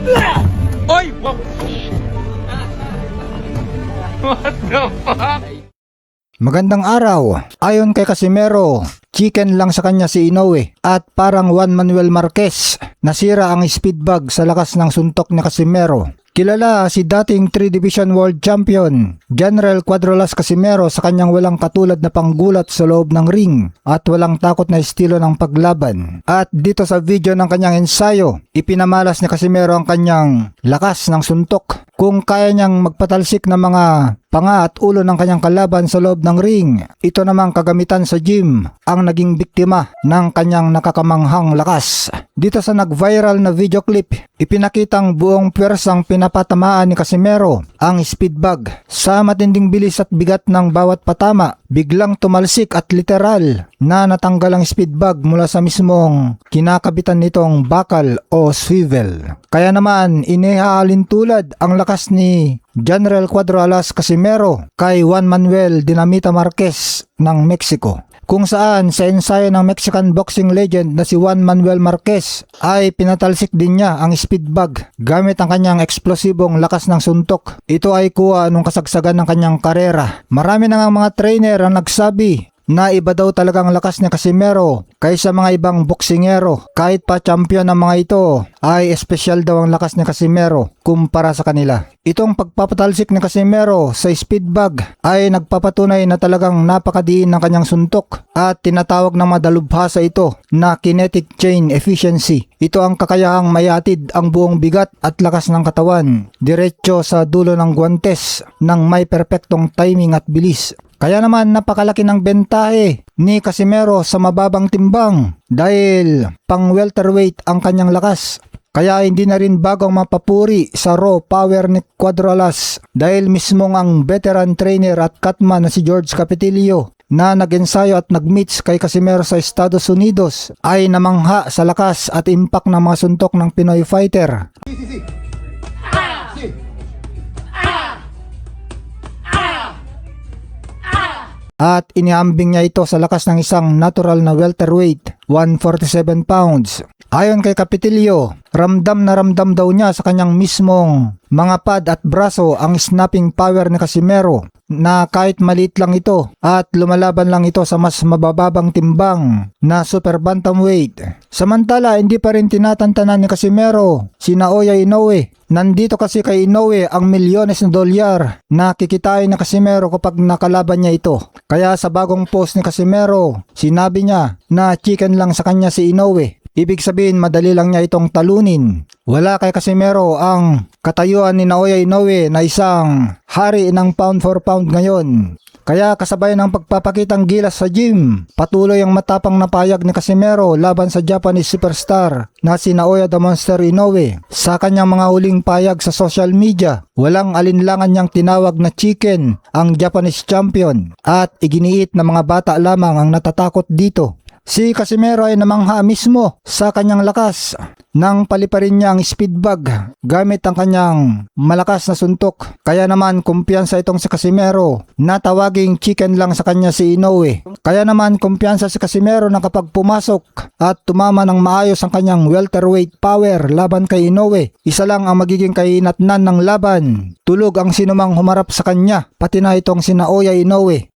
Oy! Wow! What the fuck? Magandang araw. Ayon kay Casimero, chicken lang sa kanya si Inoue at parang Juan Manuel Marquez, nasira ang speed bag sa lakas ng suntok ni Casimero. Kilala si dating 3 Division World Champion General Cuadrolas Casimero sa kanyang walang katulad na panggulat sa loob ng ring at walang takot na estilo ng paglaban. At dito sa video ng kanyang ensayo, ipinamalas ni Casimero ang kanyang lakas ng suntok. Kung kaya niyang magpatalsik ng mga panga at ulo ng kanyang kalaban sa loob ng ring, ito namang kagamitan sa gym ang naging biktima ng kanyang nakakamanghang lakas. Dito sa nag-viral na video clip, ipinakitang buong pwersang pinapatamaan ni Casimero ang speed bag. Sa matinding bilis at bigat ng bawat patama, biglang tumalsik at literal na natanggal ang speed bag mula sa mismong kinakabitan nitong bakal o swivel. Kaya naman inihaalintulad ang lakas ni General Cuadrolas Casimero kay Juan Manuel Dinamita Marquez ng Mexico, kung saan sa ensayo ng Mexican boxing legend na si Juan Manuel Marquez ay pinatalsik din niya ang speed bag gamit ang kanyang eksplosibong lakas ng suntok. Ito ay kuha nung kasagsagan ng kanyang karera. Marami na nga mga trainer ang nagsabi na iba daw talagang lakas ni Casimero kaysa mga ibang boksingero. Kahit pa champion ng mga ito ay espesyal daw ang lakas ni Casimero kumpara sa kanila. Itong pagpapatalsik ni Casimero sa speed bag ay nagpapatunay na talagang napakadiin ng kanyang suntok at tinatawag ng madalubhasa ito na kinetic chain efficiency. Ito ang kakayahang mayatid ang buong bigat at lakas ng katawan diretso sa dulo ng guwantes ng may perpektong timing at bilis. Kaya naman napakalaki ng bentahe ni Casimero sa mababang timbang dahil pang welterweight ang kanyang lakas. Kaya hindi na rin bago ang mapapuri sa raw power ni Cuadrolas dahil mismong ang veteran trainer at cutman na si George Capetillo na nag-ensayo at nag-meets kay Casimero sa Estados Unidos ay namangha sa lakas at impact ng mga suntok ng Pinoy fighter. At iniambing niya ito sa lakas ng isang natural na welterweight, 147 pounds. Ayon kay Capetillo, ramdam na ramdam daw niya sa kanyang mismong mga pad at braso ang snapping power ni Casimero na kahit maliit lang ito at lumalaban lang ito sa mas mabababang timbang na super bantamweight. Samantala, hindi pa rin tinatantanan ni Casimero si Naoya Inoue. Nandito kasi kay Inoue ang milyones na dolyar na kikitain ni Casimero kapag nakalaban niya ito. Kaya sa bagong post ni Casimero, sinabi niya na chicken lang sa kanya si Inoue. Ibig sabihin madali lang niya itong talunin. Wala kay Casimero ang katayuan ni Naoya Inoue na isang hari ng pound for pound ngayon. Kaya kasabay ng pagpapakitang gilas sa gym, patuloy ang matapang na payag ni Casimero laban sa Japanese superstar na si Naoya the Monster Inoue. Sa kanyang mga huling payag sa social media, walang alinlangan niyang tinawag na chicken ang Japanese champion at iginiit na mga bata lamang ang natatakot dito. Si Casimero ay namangha mismo sa kanyang lakas nang paliparin niya ang speed bag gamit ang kanyang malakas na suntok. Kaya naman kumpiyansa itong si Casimero na tawaging chicken lang sa kanya si Inoue. Kaya naman kumpiyansa si Casimero na kapag pumasok at tumama ng maayos ang kanyang welterweight power laban kay Inoue, isa lang ang magiging kahinatnan ng laban. Tulog ang sinumang humarap sa kanya, pati na itong si Naoya Inoue.